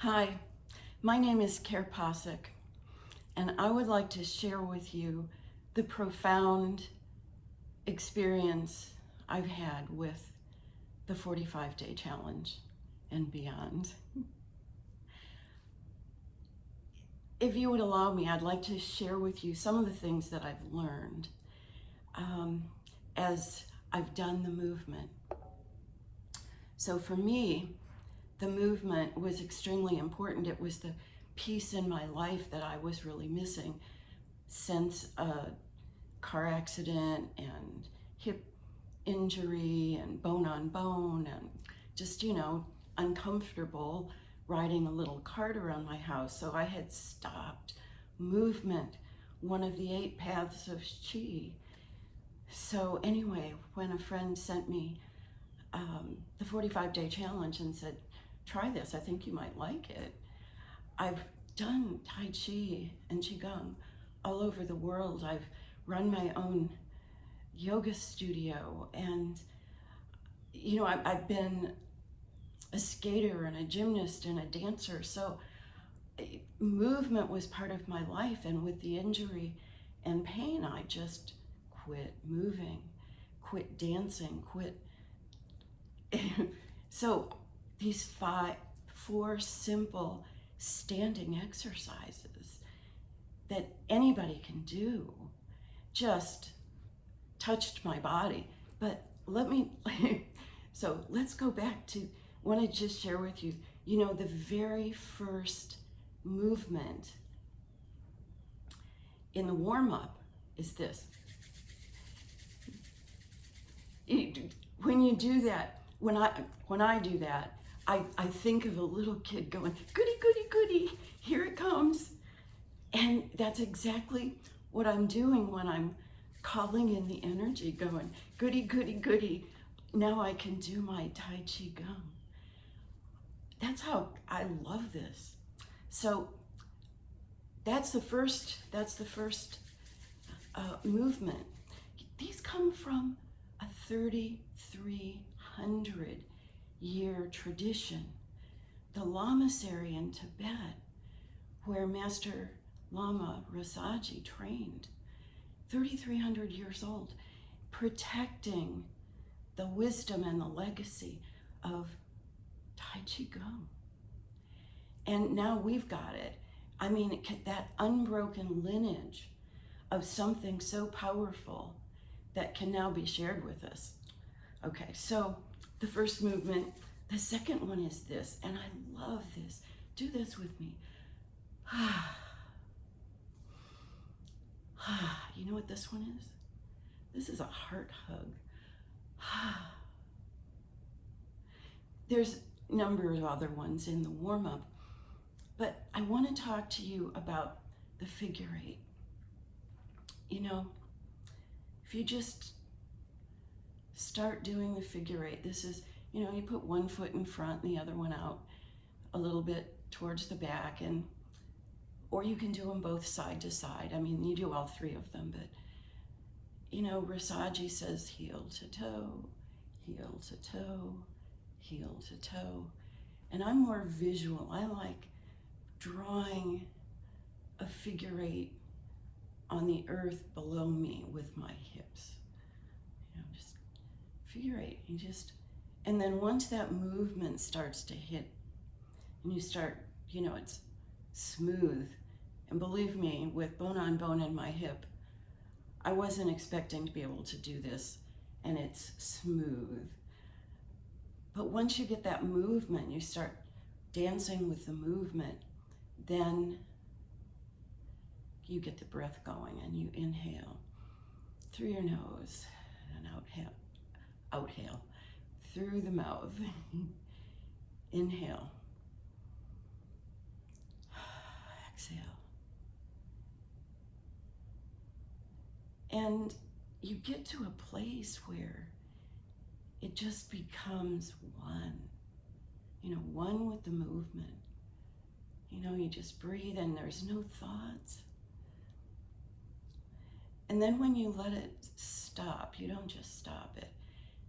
Hi, my name is Kare, and I would like to share with you the profound experience I've had with the 45-day challenge and beyond. If you would allow me, I'd like to share with you some of the things that I've learned as I've done the movement. So for me, the movement was extremely important. It was the piece in my life that I was really missing since a car accident and hip injury and bone on bone and just, uncomfortable riding a little cart around my house. So I had stopped movement, one of the 8 paths of Chi. So anyway, when a friend sent me the 45-day challenge and said, try this, I think you might like it. I've done Tai Chi and Qigong all over the world. I've run my own yoga studio, and I've been a skater and a gymnast and a dancer. So movement was part of my life, and with the injury and pain, I just quit moving, quit dancing, quit. So these 4 simple standing exercises that anybody can do just touched my body. But so let's go back to, want to just share with you, the very first movement in the warm-up is this. When you do that, when I do that, I think of a little kid going, goody, goody, goody, here it comes. And that's exactly what I'm doing when I'm calling in the energy, going, goody, goody, goody. Now I can do my Tai Chi Gong. That's how I love this. So that's the first movement. These come from a 3,300 year tradition, the Lamasery in Tibet, where Master Lama Rasaji trained, 3,300 years old, protecting the wisdom and the legacy of Tai Chi Gong. And now we've got it. I mean, that unbroken lineage of something so powerful that can now be shared with us. Okay, so the first movement. The second one is this, and I love this. Do this with me. You know what this one is? This is a heart hug. There's a number of other ones in the warm-up, but I want to talk to you about the figure 8. If you just start doing the figure 8, this is, you put one foot in front and the other one out a little bit towards the back, or you can do them both side to side. I mean, you do all 3 of them, but Rasaji says heel to toe, heel to toe, heel to toe. And I'm more visual. I like drawing a figure 8 on the earth below me with my hips. Just figure 8. And then once that movement starts to hit, and you start, it's smooth. And believe me, with bone on bone in my hip, I wasn't expecting to be able to do this, and it's smooth. But once you get that movement, you start dancing with the movement, then you get the breath going, and you inhale through your nose and outhale through the mouth. Inhale, exhale. And you get to a place where it just becomes one, one with the movement. You just breathe and there's no thoughts. And then when you let it stop, you don't just stop it.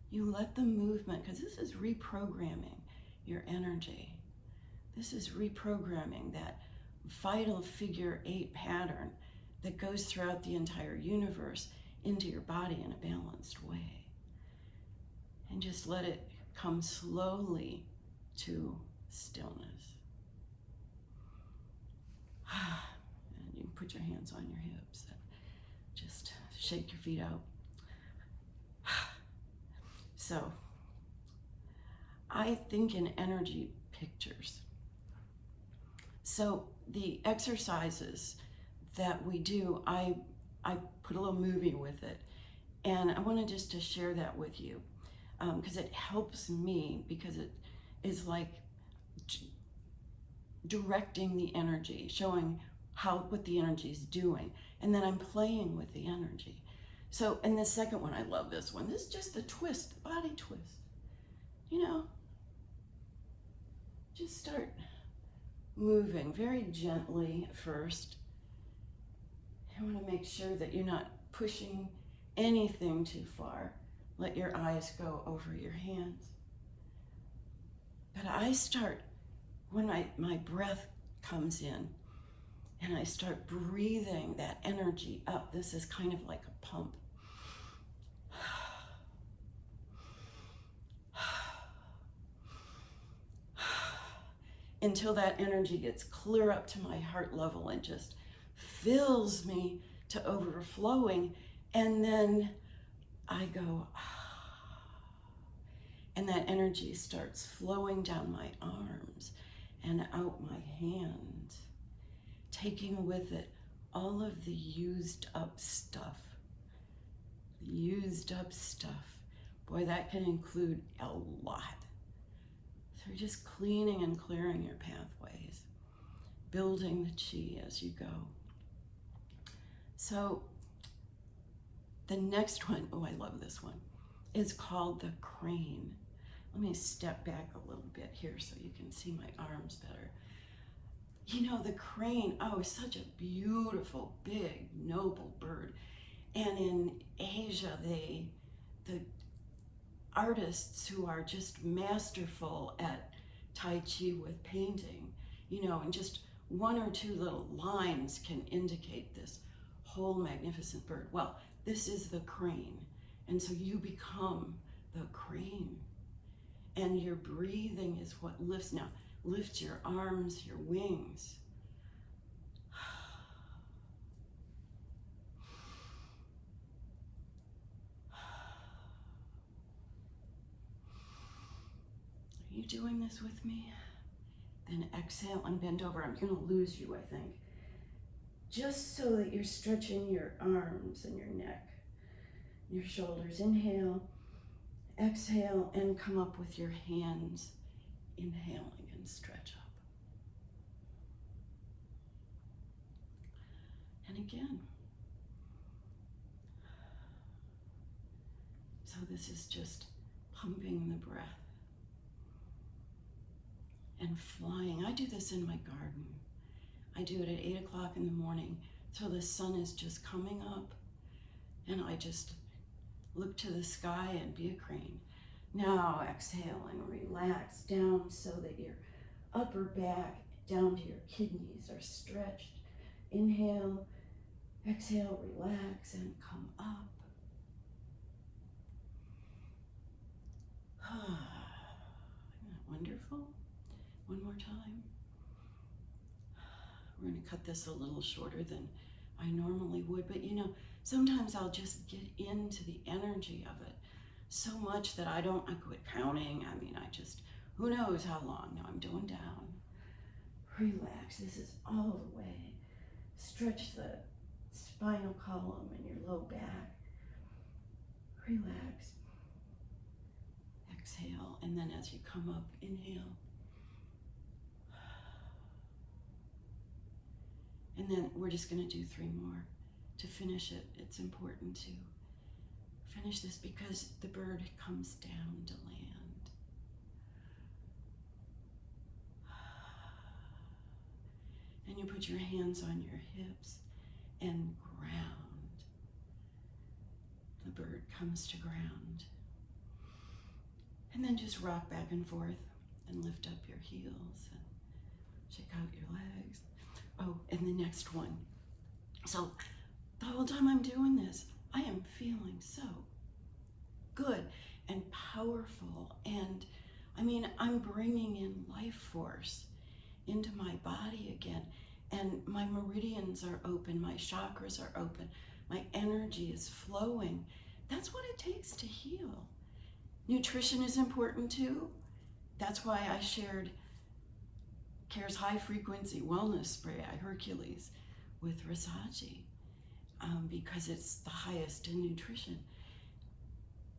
You let the movement, because this is reprogramming your energy. This is reprogramming that vital figure 8 pattern that goes throughout the entire universe into your body in a balanced way. And just let it come slowly to stillness. And you can put your hands on your hips and just shake your feet out. So, I think in energy pictures. So the exercises that we do, I put a little movie with it, and I wanted just to share that with you because it helps me, because it is like directing the energy, showing what the energy is doing, and then I'm playing with the energy. So, and the second one, I love this one. This is just the twist, the body twist. You know, just start moving very gently at first. You want to make sure that you're not pushing anything too far. Let your eyes go over your hands. But I start, when my breath comes in, and I start breathing that energy up. This is kind of like a pump. Until that energy gets clear up to my heart level and just fills me to overflowing. And then I go, and that energy starts flowing down my arms and out my hands, taking with it all of the used up stuff. The used up stuff. Boy, that can include a lot. So you're just cleaning and clearing your pathways, building the chi as you go. So the next one, oh, I love this one, is called the crane. Let me step back a little bit here so you can see my arms better. You know, the crane, oh, such a beautiful, big, noble bird. And in Asia, the artists who are just masterful at Tai Chi with painting, you know, and just one or two little lines can indicate this whole magnificent bird. Well, this is the crane. And so you become the crane. And your breathing is what lifts. Now, lift your arms, your wings. Are you doing this with me? Then exhale and bend over. I'm going to lose you, I think. Just so that you're stretching your arms and your neck, your shoulders. Inhale, exhale, and come up with your hands. Inhaling and stretch up. And again. So this is just pumping the breath and flying. I do this in my garden. I do it at 8 o'clock in the morning. So the sun is just coming up and I just look to the sky and be a crane. Now exhale and relax down so that your upper back down to your kidneys are stretched. Inhale, exhale, relax and come up. Isn't that wonderful? One more time. We're going to cut this a little shorter than I normally would, but you know, sometimes I'll just get into the energy of it so much that I quit counting. I mean, who knows how long. Now I'm going down. Relax. This is all the way. Stretch the spinal column and your low back. Relax. Exhale, and then as you come up, inhale. And then we're just going to do 3 more to finish it. It's important to finish this because the bird comes down to land. And you put your hands on your hips and ground. The bird comes to ground. And then just rock back and forth and lift up your heels. And Shake out your legs. Oh, and the next one. So the whole time I'm doing this, I am feeling so good and powerful. And I mean, I'm bringing in life force into my body again. And my meridians are open, my chakras are open, my energy is flowing. That's what it takes to heal. Nutrition is important too. That's why I shared Kare's high frequency wellness spray, Hercules, with Rasaji, because it's the highest in nutrition.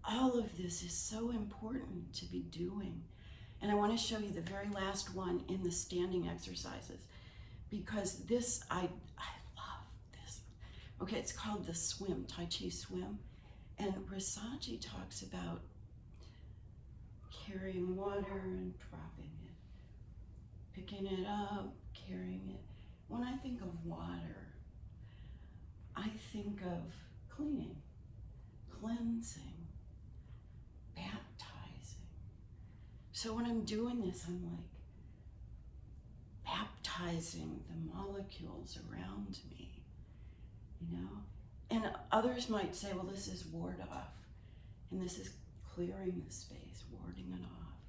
All of this is so important to be doing. And I want to show you the very last one in the standing exercises, because this, I love this. Okay, it's called the swim, Tai Chi swim. And Rasaji talks about carrying water and dropping it, picking it up, carrying it. When I think of water, I think of cleaning, cleansing, baptizing. So when I'm doing this, I'm like baptizing the molecules around me, you know? And others might say, well, this is ward off, and this is clearing the space, warding it off.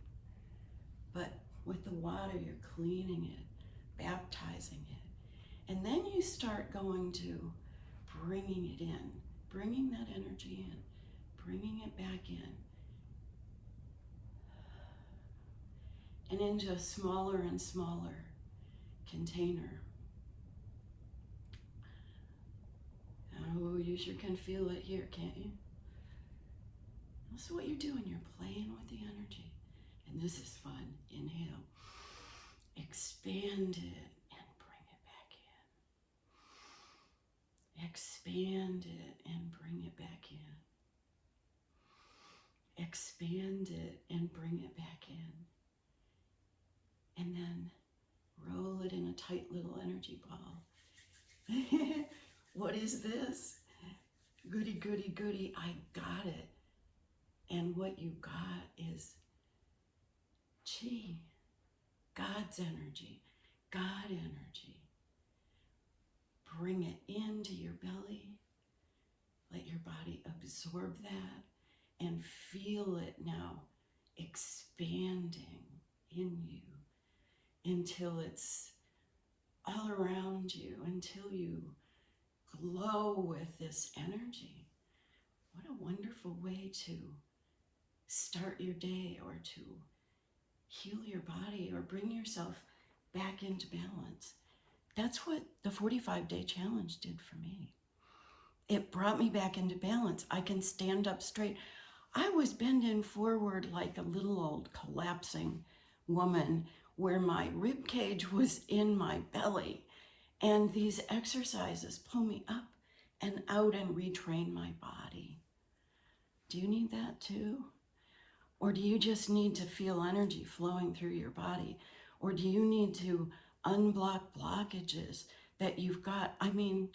But with the water, you're cleaning it, baptizing it. And then you start going to bringing it in, bringing that energy in, bringing it back in, and into a smaller and smaller container. Oh, you sure can feel it here, can't you? This is what you're doing. You're playing with the energy. And this is fun. Inhale. Expand it and bring it back in. Expand it and bring it back in. Expand it and bring it back in. And then roll it in a tight little energy ball. What is this? Goody, goody, goody. I got it. And what you got is chi, God's energy, God energy. Bring it into your belly. Let your body absorb that and feel it now expanding in you until it's all around you, until you glow with this energy. What a wonderful way to start your day, or to heal your body, or bring yourself back into balance. That's what the 45-day challenge did for me. It brought me back into balance. I can stand up straight. I was bending forward like a little old collapsing woman, where my rib cage was in my belly. And these exercises pull me up and out and retrain my body. Do you need that too? Or do you just need to feel energy flowing through your body? Or do you need to unblock blockages that you've got? I mean,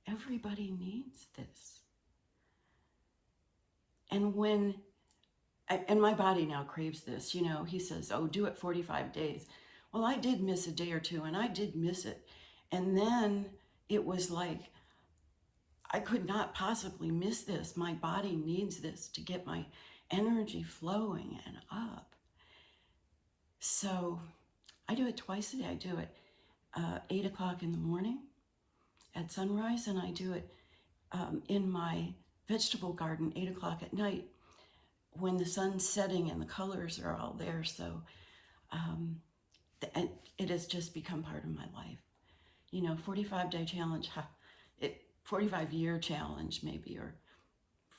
everybody needs this. And my body now craves this, you know, he says, oh, do it 45 days. Well, I did miss a day or two, and I did miss it. And then it was like, I could not possibly miss this. My body needs this to get my energy flowing and up. So I do it twice a day. I do it 8 o'clock in the morning at sunrise, and I do it in my vegetable garden 8 o'clock at night when the sun's setting and the colors are all there. So it has just become part of my life. You know, 45-day challenge, 45-year challenge maybe, or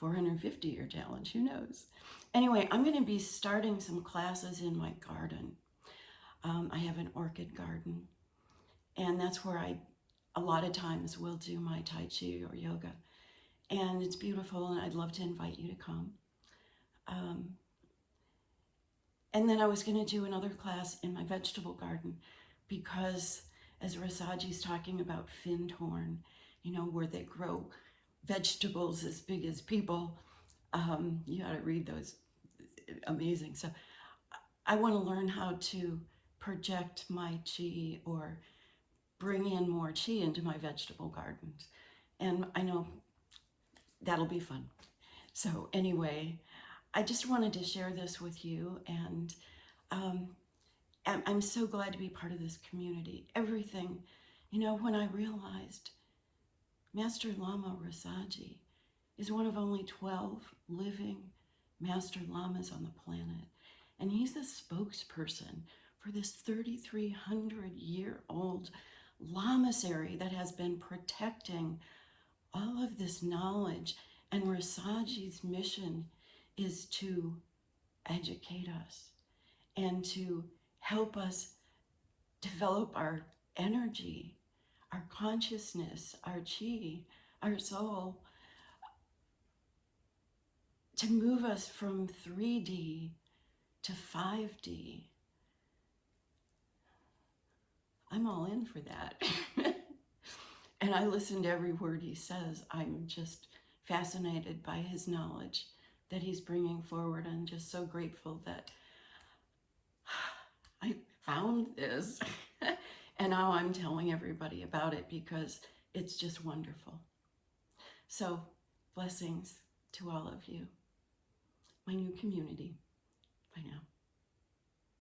450-year challenge, who knows? Anyway, I'm going to be starting some classes in my garden. I have an orchid garden, and that's where I a lot of times will do my Tai Chi or yoga. And it's beautiful, and I'd love to invite you to come. And then I was going to do another class in my vegetable garden, because as Rasaji's talking about Findhorn, you know, where they grow vegetables as big as people, you ought to read those. Amazing. So I want to learn how to project my chi or bring in more chi into my vegetable gardens. And I know that'll be fun. So anyway, I just wanted to share this with you, and I'm so glad to be part of this community. Everything, when I realized Master Lama Rasaji is one of only 12 living Master Lamas on the planet, and he's the spokesperson for this 3,300-year-old Lamasery that has been protecting all of this knowledge. And Rasaji's mission is to educate us and to help us develop our energy, our consciousness, our chi, our soul, to move us from 3D to 5D. I'm all in for that. And I listen to every word he says. I'm just fascinated by his knowledge that he's bringing forward. I'm just so grateful that I found this. And now I'm telling everybody about it because it's just wonderful. So blessings to all of you, my new community. Bye now.